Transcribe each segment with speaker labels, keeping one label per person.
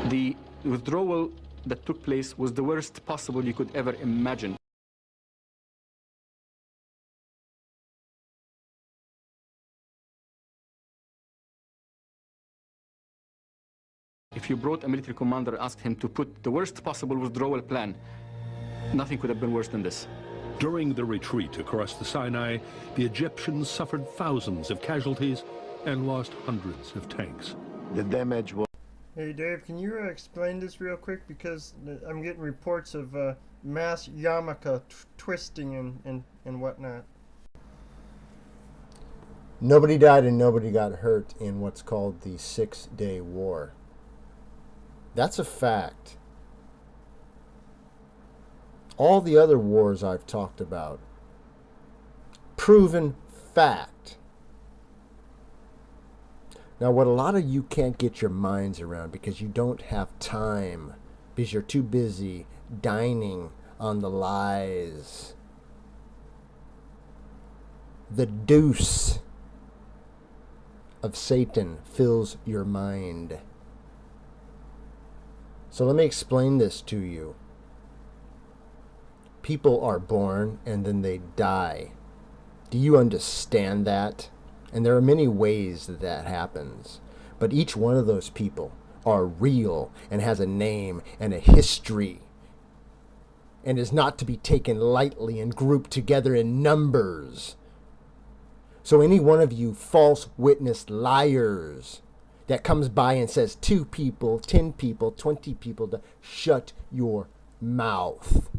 Speaker 1: The withdrawal that took place was the worst possible you could ever imagine. If you brought a military commander and asked him to put the worst possible withdrawal plan, nothing could have been worse than this.
Speaker 2: During the retreat across the Sinai, the Egyptians suffered thousands of casualties and lost hundreds of tanks.
Speaker 3: The damage was...
Speaker 4: Hey Dave, can you explain this real quick? Because I'm getting reports of mass yarmulke twisting and whatnot.
Speaker 5: Nobody died and nobody got hurt in what's called the 6-Day War. That's a fact. All the other wars I've talked about, proven fact. Now, what a lot of you can't get your minds around because you don't have time, because you're too busy dining on the lies. The deuce of Satan fills your mind. So let me explain this to you. People are born and then they die. Do you understand that? And there are many ways that that happens. But each one of those people are real and has a name and a history and is not to be taken lightly and grouped together in numbers. So any one of you false witness liars that comes by and says 2 people, 10 people, 20 people, shut your mouth.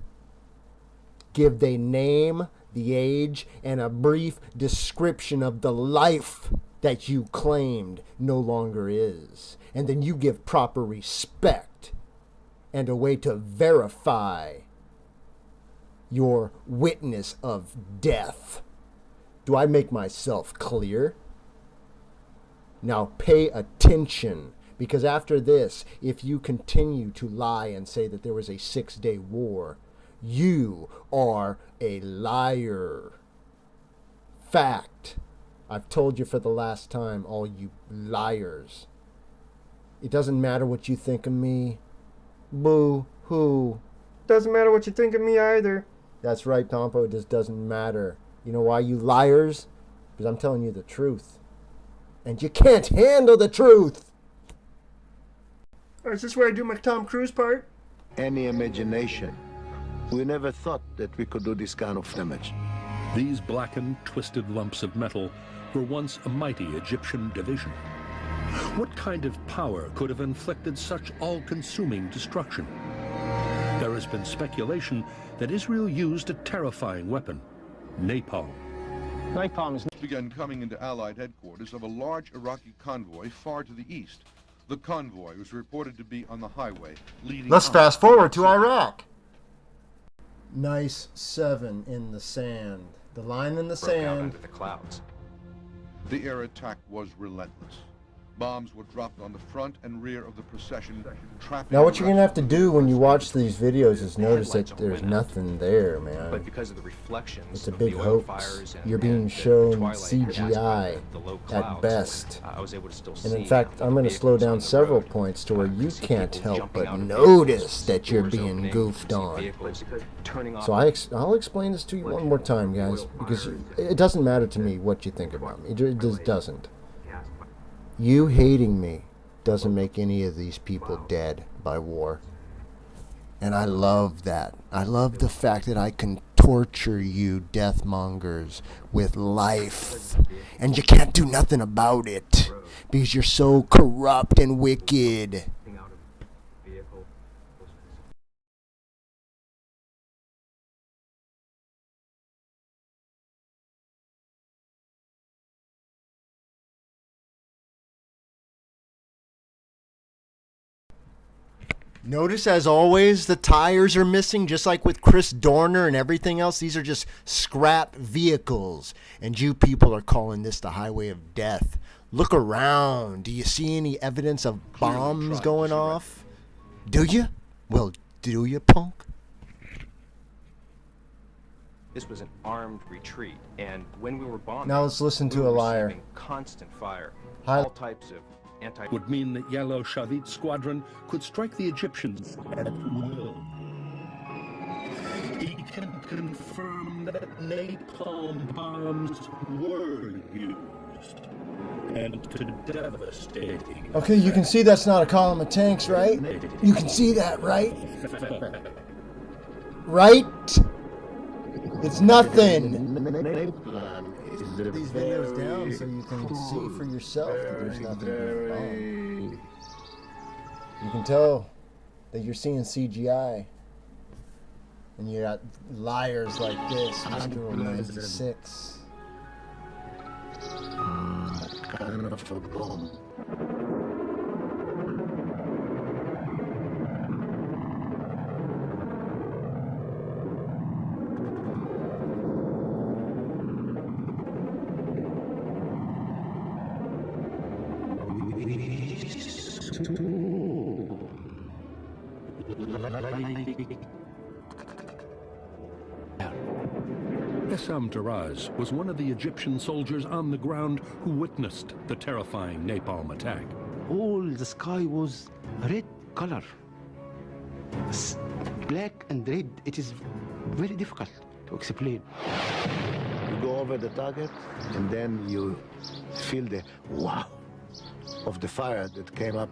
Speaker 5: Give the name, the age, and a brief description of the life that you claimed no longer is. And then you give proper respect and a way to verify your witness of death. Do I make myself clear? Now pay attention, because after this, if you continue to lie and say that there was a 6-day war, you are a liar. Fact. I've told you for the last time, all you liars. It doesn't matter what you think of me. Boo-hoo.
Speaker 4: Doesn't matter what you think of me either.
Speaker 5: That's right, Tompo. It just doesn't matter. You know why, you liars? Because I'm telling you the truth. And you can't handle the truth.
Speaker 4: Is this where I do my Tom Cruise part?
Speaker 3: Any imagination. We never thought that we could do this kind of damage.
Speaker 2: These blackened, twisted lumps of metal were once a mighty Egyptian division. What kind of power could have inflicted such all-consuming destruction? There has been speculation that Israel used a terrifying weapon, napalm.
Speaker 6: Napalm has begun coming into Allied headquarters of a large Iraqi convoy far to the east. The convoy was reported to be on the highway leading...
Speaker 5: Let's fast forward to Iraq. Nice 7 in the sand. The line in the sand.
Speaker 7: Under the clouds.
Speaker 6: The air attack was relentless. Bombs were dropped on the front and rear of the procession, trapping...
Speaker 5: Now what you're going to have to do when you watch these videos is notice that there's nothing there, man.
Speaker 7: But because of the reflections,
Speaker 5: it's a big hoax. You're being shown CGI at best.
Speaker 7: I was able to still see.
Speaker 5: And in fact, I'm going to slow down several points to where you can't help but notice that you're being goofed on. So I'll explain this to you one more time, guys, because it doesn't matter to me what you think about me. It just doesn't. You hating me doesn't make any of these people dead by war. And I love that. I love the fact that I can torture you deathmongers with life. And you can't do nothing about it because you're so corrupt and wicked. Notice, as always, the tires are missing, just like with Chris Dorner and everything else. These are just scrap vehicles, and you people are calling this the highway of death. Look around. Do you see any evidence of bombs going off? Do you? Well, do you, punk?
Speaker 7: This was an armed retreat, and when we were bombing...
Speaker 5: Now let's listen to a liar.
Speaker 7: Constant fire.
Speaker 5: All
Speaker 7: types of
Speaker 2: would mean that Yellow Shavit's squadron could strike the Egyptians at will. He can confirm that napalm bombs were used, and to devastating.
Speaker 5: Okay, you can see that's not a column of tanks, right? You can see that, right? Right? It's nothing. These videos down so you can see for yourself that there's nothing going on. You can tell that you're seeing CGI. And you got liars like this, Mr. 96.
Speaker 3: Kind of a bomb.
Speaker 2: Essam Taraz was one of the Egyptian soldiers on the ground who witnessed the terrifying napalm attack.
Speaker 8: All the sky was red color. Black and red. It is very difficult to explain.
Speaker 3: You go over the target, and then you feel the wow of the fire that came up.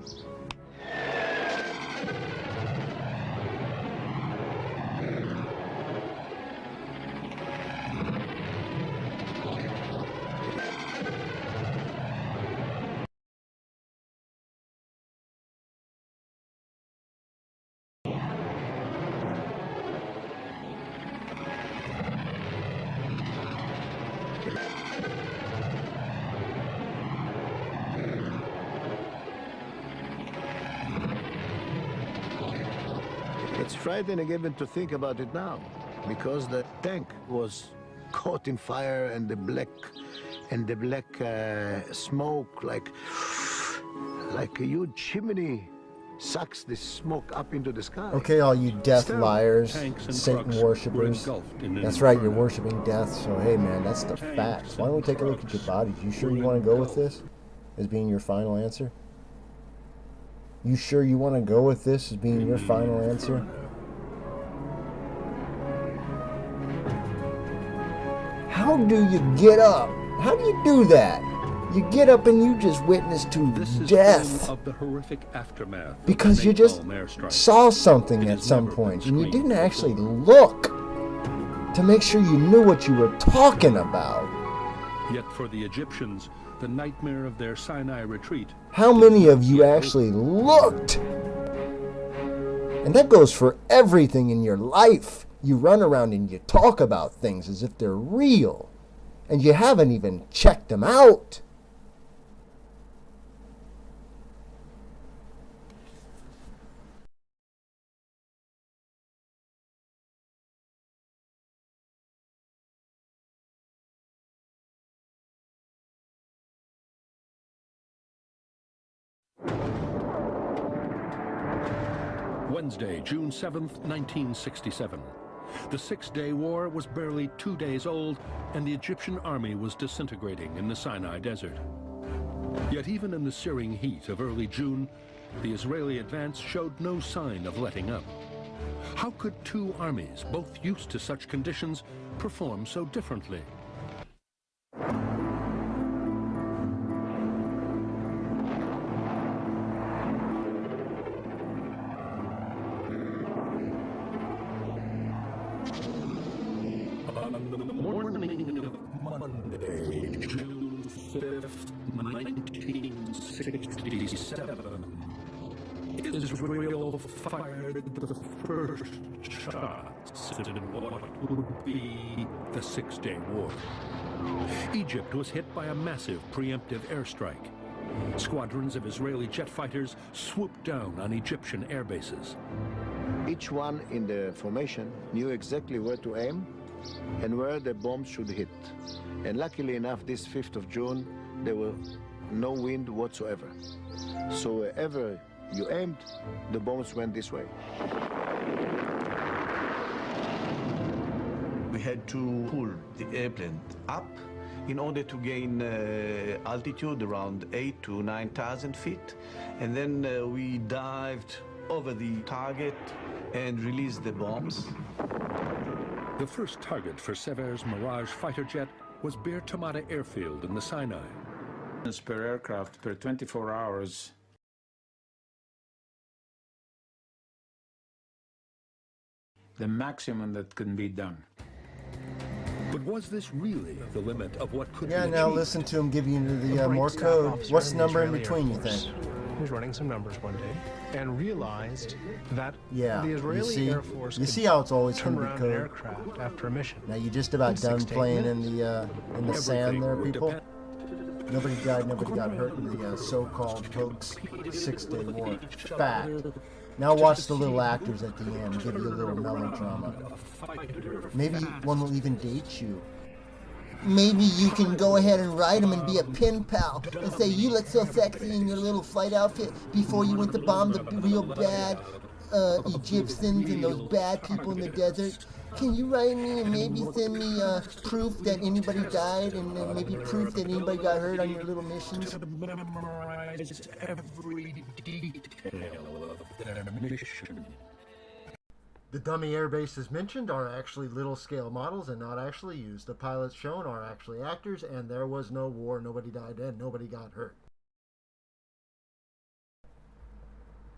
Speaker 3: It's frightening even to think about it now, because the tank was caught in fire, and the black smoke, like a huge chimney, sucks the smoke up into the sky.
Speaker 5: Okay, all you death liars,
Speaker 2: tanks and
Speaker 5: Satan
Speaker 2: trucks were
Speaker 5: worshippers.
Speaker 2: engulfed in an
Speaker 5: That's right, you're
Speaker 2: inferno.
Speaker 5: worshiping death. So hey, man, that's the facts. Why don't we take a look at your bodies? You sure you want to go with this as being your final answer? You sure you want to go with this as being your final answer? How do you get up? How do you do that? You get up and you just witness to
Speaker 2: This is
Speaker 5: death
Speaker 2: film of the horrific aftermath of
Speaker 5: because
Speaker 2: the
Speaker 5: you just
Speaker 2: napalm airstrike.
Speaker 5: saw something
Speaker 2: It
Speaker 5: at
Speaker 2: has
Speaker 5: some
Speaker 2: never been
Speaker 5: point and you
Speaker 2: screened
Speaker 5: didn't actually
Speaker 2: before.
Speaker 5: look to make sure you knew what you were talking about.
Speaker 2: Yet for the Egyptians, the nightmare of their Sinai retreat.
Speaker 5: How
Speaker 2: did
Speaker 5: many
Speaker 2: not
Speaker 5: of you
Speaker 2: yet
Speaker 5: actually looked? And that goes for everything in your life. You run around and you talk about things as if they're real, and you haven't even checked them out.
Speaker 2: Wednesday, June 7th, 1967. The Six-Day War was barely 2 days old, and the Egyptian army was disintegrating in the Sinai Desert. Yet even in the searing heat of early June, the Israeli advance showed no sign of letting up. How could two armies, both used to such conditions, perform so differently? On the morning of Monday, June 5th, 1967, Israel fired the first shots in what would be the Six-Day War. Egypt was hit by a massive preemptive airstrike. Squadrons of Israeli jet fighters swooped down on Egyptian air bases.
Speaker 3: Each one in the formation knew exactly where to aim and where the bombs should hit. And luckily enough, this 5th of June, there was no wind whatsoever. So wherever you aimed, the bombs went this way.
Speaker 9: We had to pull the airplane up in order to gain altitude around 8 to 9,000 feet. And then we dived over the target and released the bombs.
Speaker 2: The first target for Sever's Mirage fighter jet was Bir Tamata Airfield in the Sinai.
Speaker 10: Per aircraft per 24 hours. The maximum that can be done.
Speaker 2: But was this really the limit of what could be
Speaker 5: Yeah, now
Speaker 2: achieved?
Speaker 5: listen to him give you the more code. What's the number in between, you think?
Speaker 11: He was running some numbers one day and realized that
Speaker 5: Yeah,
Speaker 11: the Israeli Air Force
Speaker 5: you see how it's always
Speaker 11: turn
Speaker 5: going to be
Speaker 11: around an
Speaker 5: code.
Speaker 11: aircraft after a mission.
Speaker 5: Now you just about done playing in the sand there, people. Nobody died, nobody got hurt in the so-called hoax 6-day war. Fact. Now watch the little actors at the end give you a little melodrama. Maybe one will even date you. Maybe you can go ahead and write him and be a pen pal and say, you look so sexy in your little flight outfit before you went to bomb the real bad Egyptians and those bad people in the desert. Can you write me and maybe send me proof that anybody died and maybe proof that anybody got hurt on your little missions?
Speaker 2: Memorize every detail of their mission.
Speaker 5: The dummy air bases mentioned are actually little-scale models and not actually used. The pilots shown are actually actors, and there was no war, nobody died, and nobody got hurt.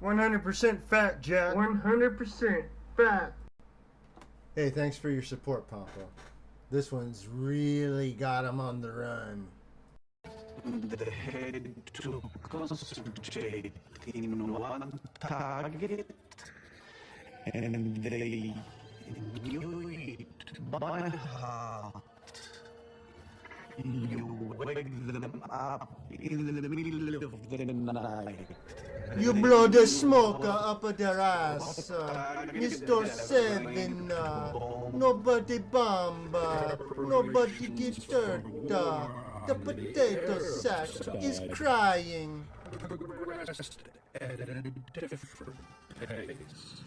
Speaker 4: 100% fact, Jack. 100% fact.
Speaker 5: Hey, thanks for your support, Papa. This one's really got him on the run.
Speaker 9: The head to concentrate in one target, and they knew it by heart. You wake them up in the middle of the night.
Speaker 5: You blow the smoke up their ass, Mr. Seven. Nobody bomb, nobody get hurt. The potato sack is crying.
Speaker 2: Progressed at a different pace.